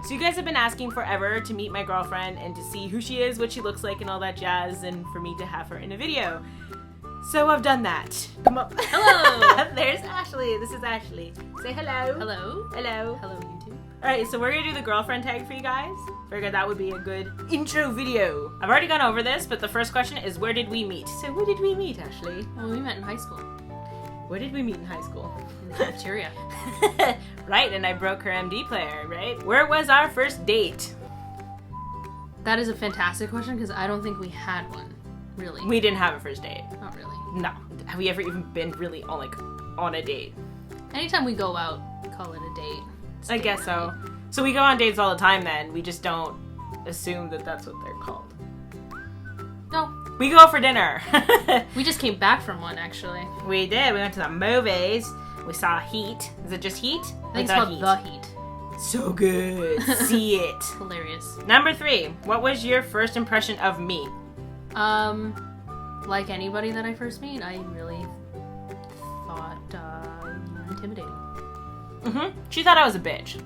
So you guys have been asking forever to meet my girlfriend and to see who she is, what she looks like, and all that jazz, and for me to have her in a video. So I've done that. Come up. Hello. There's Ashley. This is Ashley. Say hello. Hello. Hello. Hello, YouTube. Alright, so we're gonna do the girlfriend tag for you guys. Figured that would be a good intro video. I've already gone over this, but the first question is, where did we meet? So where did we meet, Ashley? Well, we met in high school. Where did we meet in high school? In the cafeteria. Right, and I broke her MD player, right? Where was our first date? That is a fantastic question because I don't think we had one, really. We didn't have a first date. Not really. No. Have we ever even been really on a date? Anytime we go out, we call it a date. It's I guess so. So we go on dates all the time then. We just don't assume that that's what they're called. No. We go out for dinner. We just came back from one, actually. We did. We went to the movies. We saw Heat. Is it just Heat? I think it's called The Heat. So good. See it. Hilarious. Number 3. What was your first impression of me? Like anybody that I first meet, I really thought you were intimidating. She thought I was a bitch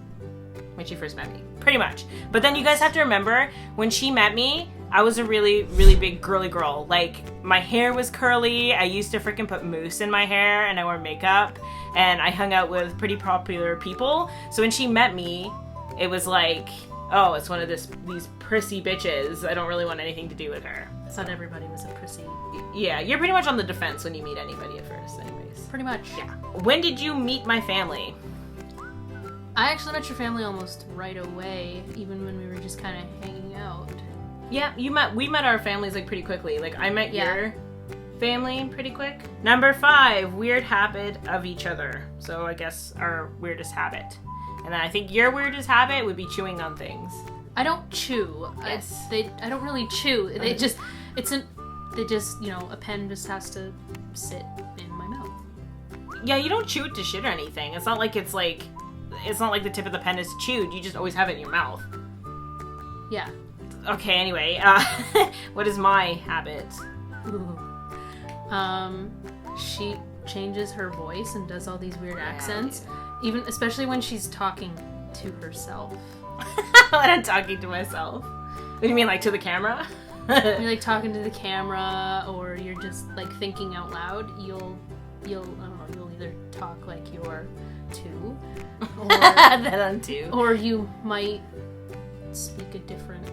when she first met me. Pretty much. But then you guys have to remember, when she met me, I was a really, really big girly girl. Like, my hair was curly, I used to freaking put mousse in my hair, and I wore makeup, and I hung out with pretty popular people. So when she met me, it was like, oh, it's one of these prissy bitches. I don't really want anything to do with her. I thought everybody was a prissy. Yeah, you're pretty much on the defense when you meet anybody at first, anyways. Pretty much. Yeah. When did you meet my family? I actually met your family almost right away, even when we were just kind of hanging out. Yeah, we met our families like pretty quickly. Like, I met your family pretty quick. Number 5, weird habit of each other. So I guess our weirdest habit. And then I think your weirdest habit would be chewing on things. I don't chew. Yes. I don't really chew. They just, a pen just has to sit in my mouth. Yeah, you don't chew it to shit or anything. It's not like it's not like the tip of the pen is chewed. You just always have it in your mouth. Yeah. Okay, anyway, what is my habit? Ooh. She changes her voice and does all these weird accents, especially when she's talking to herself. When I'm talking to myself. What do you mean, like to the camera? You're like talking to the camera, or you're just like thinking out loud. You'll either talk like you're 2, or that I'm 2, or you might speak a different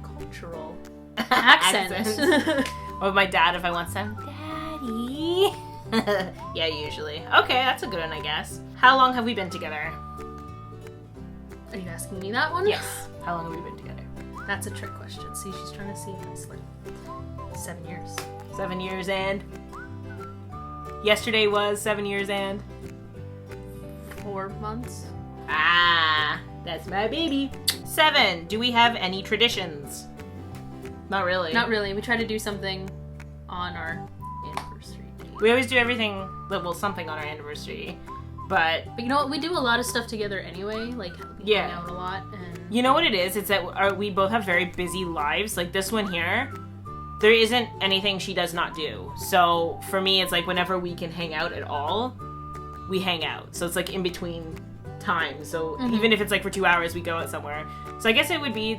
cultural accent. Or my dad if I want some daddy. Yeah, usually. Okay, that's a good one, I guess. How long have we been together? Are you asking me that one? Yes. How long have we been together? That's a trick question. See, she's trying to see if it's like 7 years. 7 years and? Yesterday was 7 years and? 4 months. Ah, that's my baby. 7. Do we have any traditions? Not really. Not really. We try to do something on our anniversary date. We always do everything, something on our anniversary. But you know what? We do a lot of stuff together anyway. Like, we hang out a lot. And you know what it is? It's that we both have very busy lives. Like this one here, there isn't anything she does not do. So for me, it's like whenever we can hang out at all, we hang out. So it's like in between times. So even if it's like for 2 hours, we go out somewhere. So I guess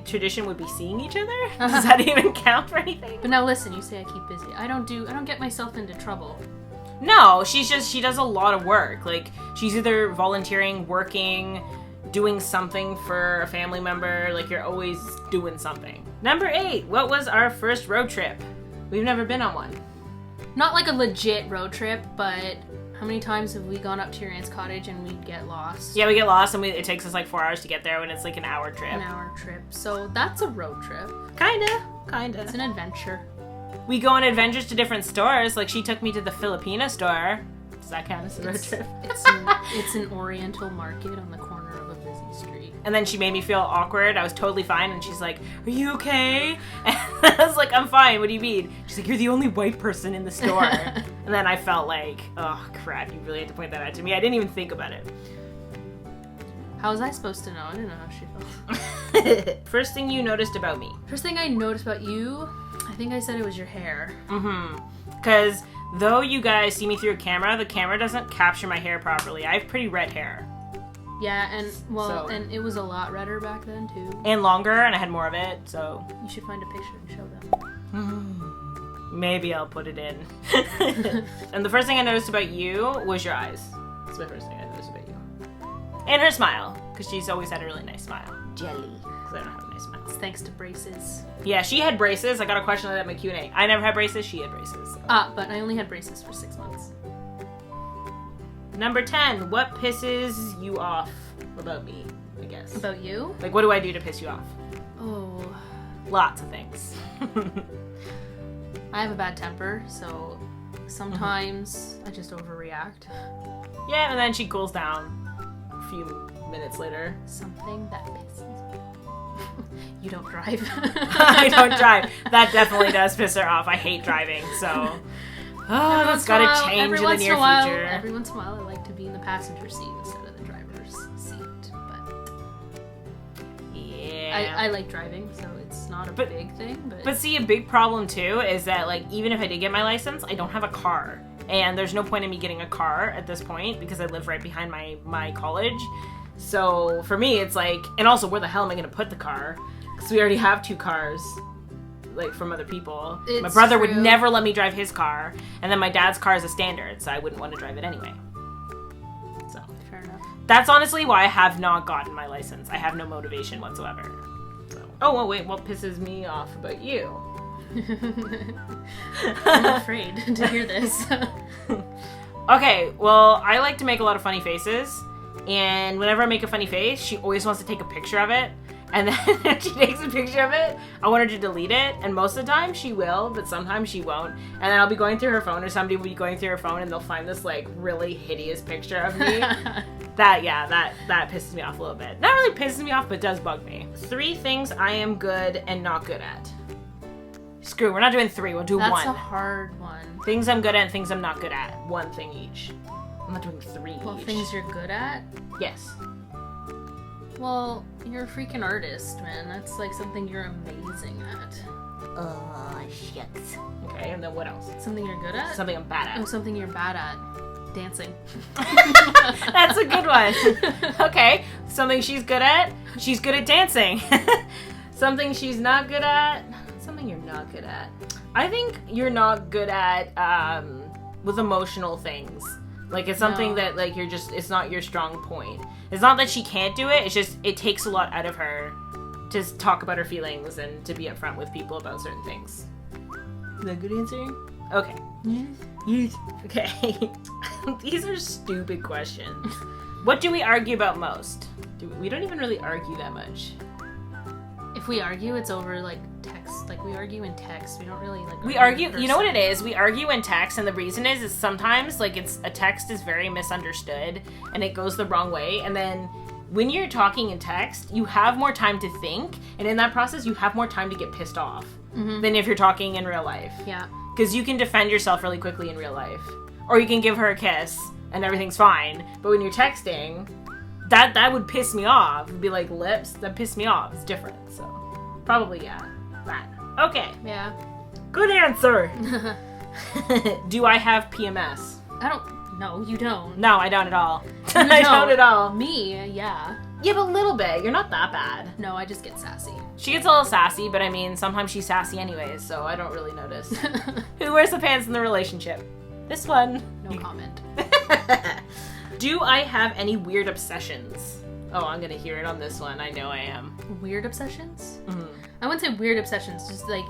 tradition would be seeing each other. Does that even count for anything? But now listen, you say I keep busy. I don't get myself into trouble. No, she does a lot of work. Like, she's either volunteering, working, doing something for a family member. Like, you're always doing something. Number 8, what was our first road trip? We've never been on one. Not like a legit road trip, but how many times have we gone up to your aunt's cottage and we'd get lost? Yeah, we get lost and it takes us like 4 hours to get there when it's like an hour trip. An hour trip. So that's a road trip. Kinda. It's an adventure. We go on adventures to different stores. Like, she took me to the Filipina store. Does that count as a road trip? It's an oriental market on the corner of a busy street. And then she made me feel awkward. I was totally fine. And she's like, are you okay? And I was like, I'm fine. What do you mean? She's like, you're the only white person in the store. And then I felt like, oh, crap. You really had to point that out to me. I didn't even think about it. How was I supposed to know? I didn't know how she felt. First thing you noticed about me? First thing I noticed about you, I think I said it was your hair. Because though you guys see me through a camera, the camera doesn't capture my hair properly. I have pretty red hair. Yeah, and So- and it was a lot redder back then too. And longer, and I had more of it, so You should find a picture and show them. maybe I'll put it in. And the first thing I noticed about you was your eyes. That's my first thing I noticed about you. And her smile, because she's always had a really nice smile. Jelly, because I don't have a nice smile. It's thanks to braces. Yeah, she had braces. I got a question like that in my Q&A. I never had braces. She had braces. So. But I only had braces for 6 months. Number 10. What pisses you off about me, I guess? About you? Like, what do I do to piss you off? Oh, Lots of things. I have a bad temper, so sometimes I just overreact. Yeah, and then she cools down a few minutes later. Something that pisses me off. You don't drive. I don't drive. That definitely does piss her off. I hate driving, so... Oh, that's gotta change in the near future. Every once in a while, I like to be in the passenger seat instead of the driver's seat. But Yeah. I like driving, so it's not a big thing. But see, a big problem too is that, like, even if I did get my license, I don't have a car. And there's no point in me getting a car at this point because I live right behind my college. So for me, it's like, and also, where the hell am I going to put the car? Because we already have 2 cars, like, from other people. My It's brother would true. never let me drive his car, and then my dad's car is a standard, so I wouldn't want to drive it anyway. So Fair enough. that's honestly why I have not gotten my license. I have no motivation whatsoever. So. Oh, well, wait, what pisses me off about you? I'm afraid to hear this. Okay, well, I like to make a lot of funny faces, and whenever I make a funny face, she always wants to take a picture of it, and then if she takes a picture of it, I want her to delete it, and most of the time she will, but sometimes she won't, and then I'll be going through her phone, or somebody will be going through her phone, and they'll find this, like, really hideous picture of me. That pisses me off a little bit. Not really pisses me off, but does bug me. 3 things I am good and not good at. Screw, we're not doing 3, we'll do 1. That's a hard one. Things I'm good at and things I'm not good at. 1 thing each. I'm not doing 3 Well, each. things you're good at? Yes. Well, you're a freaking artist, man. That's like something you're amazing at. Oh, shucks. Okay, and then what else? Something you're good at? Something I'm bad Oh, at. something you're bad at. Dancing. That's a good one. Okay, something she's good at. She's good at dancing. Something she's not good at. Something you're not good at. I think you're not good at with emotional things. Like, it's something No. that, like, you're just, it's not your strong point. It's not that she can't do it, it's just, it takes a lot out of her to talk about her feelings and to be upfront with people about certain things. Is that a good answer? Okay. Yes. Okay. These are stupid questions. What do we argue about most? We don't even really argue that much. If we argue, it's over like text. Like we argue in text. We don't really like. We in argue, you know what it person. is? We argue in text, and the reason is sometimes, like, it's a text is very misunderstood, and it goes the wrong way, and then when you're talking in text, you have more time to think, and in that process, you have more time to get pissed off than if you're talking in real life. Yeah. Because you can defend yourself really quickly in real life. Or you can give her a kiss, and everything's fine. But when you're texting, that would piss me off. It'd be like lips, that piss me off. It's different, so probably, yeah, that. Okay, Yeah. good answer. Do I have PMS? I don't. No, you don't. No, I don't at all. You I don't at all. Me, yeah. Yeah, but a little bit. You're not that bad. No, I just get sassy. She gets a little sassy, but I mean, sometimes she's sassy anyways, so I don't really notice. Who wears the pants in the relationship? This one. No comment. Do I have any weird obsessions? Oh, I'm gonna hear it on this one. I know I am. Weird obsessions? Mhm. I wouldn't say weird obsessions. Just like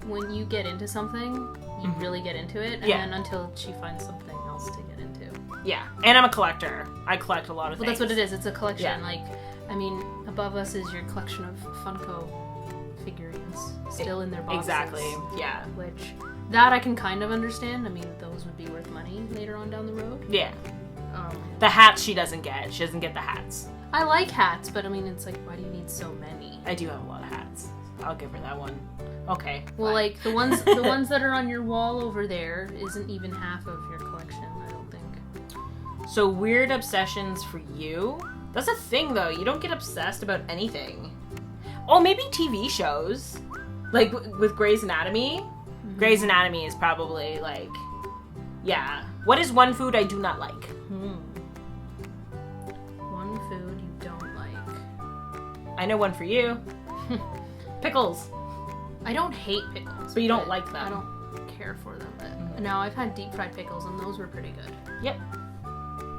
when you get into something, you really get into it, and Yeah. then until she finds something else to get into. Yeah, and I'm a collector. I collect a lot of Well, things. that's what it is. It's a collection. Yeah. Like, I mean, above us is your collection of Funko figurines still in their boxes. Exactly. Yeah. Which that I can kind of understand. I mean, those would be worth money later on down the road. Yeah. The hats she doesn't get. She doesn't get the hats. I like hats, but I mean, it's like, why do you need so many? I do have a lot of hats. I'll give her that one. Okay. Well, fine. like the ones that are on your wall over there isn't even half of your collection. I don't think. So weird obsessions for you? That's a thing though. You don't get obsessed about anything. Oh, maybe TV shows. Like with Grey's Anatomy. Mm-hmm. Grey's Anatomy is probably like, yeah. What is one food I do not like? One I know one for you. Pickles. I don't hate pickles. But you don't like them. I don't care for them. But no, I've had deep fried pickles and those were pretty good. Yep.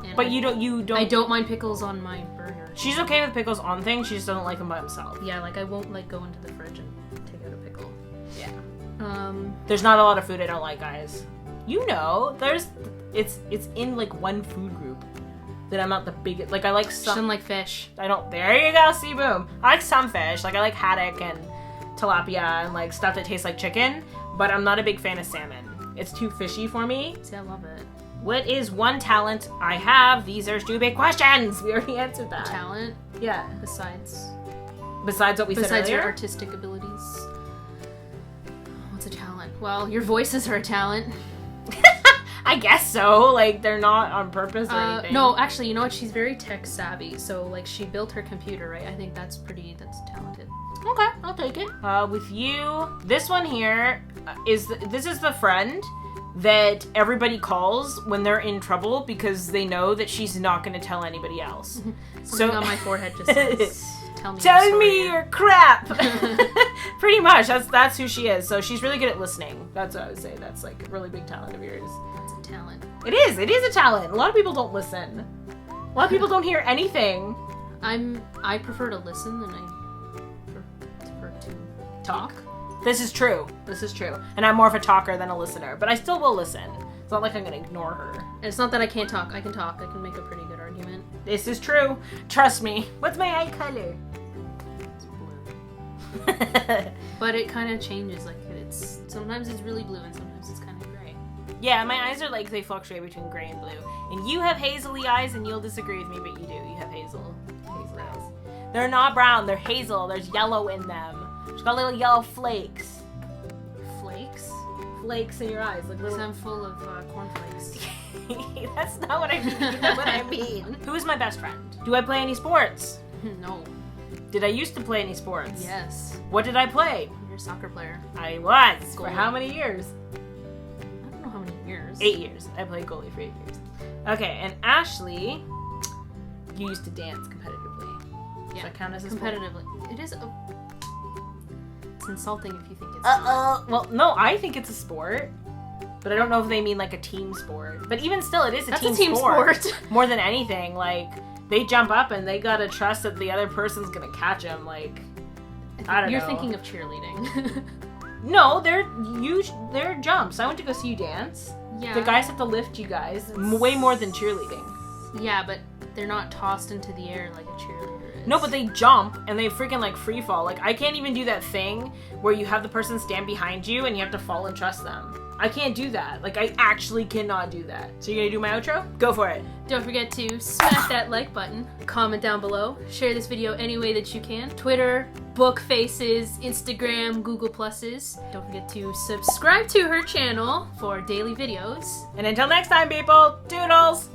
And But you don't. I don't mind pickles on my burger. She's okay with pickles on things. She just doesn't like them by themselves. Yeah, like I won't like go into the fridge and take out a pickle. Yeah. Um, There's not a lot of food I don't like, guys. You know, it's in like one food group that I'm not the biggest. Like I like some. shouldn't like fish. I don't. There you go. See, boom. I like some fish. Like I like haddock and tilapia and like stuff that tastes like chicken. But I'm not a big fan of salmon. It's too fishy for me. See, I love it. What is one talent I have? These are stupid questions. We already answered that. Talent Yeah. besides Besides what we said your earlier. artistic abilities. What's a talent? Well, your voices are a talent. I guess so. Like they're not on purpose or anything. No, actually, you know what? She's very tech savvy. So like she built her computer, right? I think that's talented. Okay, I'll take it. With you, this one here is the friend that everybody calls when they're in trouble because they know that she's not going to tell anybody else. Something on my forehead just says, "Tell me, tell your story." me your crap. Pretty much, that's who she is. So she's really good at listening. That's what I would say. That's like a really big talent of yours. That's a talent. It is a talent. A lot of people don't listen. A lot of people don't hear anything. I prefer to listen than I prefer to Talk. This is true. And I'm more of a talker than a listener, but I still will listen. It's not like I'm gonna ignore her. And it's not that I can't talk. I can talk. I can make a pretty good argument. This is true. Trust me. What's my eye color? It's blue. But it kind of changes. Like sometimes it's really blue and sometimes it's kind of gray. Yeah, my eyes are like they fluctuate between gray and blue. And you have hazily eyes, and you'll disagree with me, but you do. You have hazel eyes. They're not brown. They're hazel. There's yellow in them. She's got little yellow flakes. Flakes? Flakes in your eyes, like Because little. I'm full of cornflakes. That's not what I mean. That's what I mean. Who is my best friend? Do I play any sports? No. Did I used to play any sports? Yes. What did I play? You're a soccer player. I was. For Goalie. how many years? I don't know how many years. 8 years. I played goalie for 8 years. Okay, and Ashley, you used to dance competitively. Does Yeah. that count as a sport? Competitively. It is It's insulting if you think it's Well, no, I think it's a sport. But I don't know if they mean like a team sport. But even still, it is That's a a team team sport. sport. More than anything, like, they jump up and they gotta trust that the other person's gonna catch them. Like, I don't know. You're thinking of cheerleading. No, they're jumps. I went to go see you dance. Yeah. The guys have to lift you guys. Way more than cheerleading. Yeah, but they're not tossed into the air like a cheerleader is. No, but they jump and they freaking like free fall. Like, I can't even do that thing where you have the person stand behind you and you have to fall and trust them. I can't do that. Like, I actually cannot do that. So you're gonna do my outro? Go for it. Don't forget to smash that like button, comment down below, share this video any way that you can. Twitter, book faces, Instagram, Google Pluses. Don't forget to subscribe to her channel for daily videos. And until next time, people, toodles!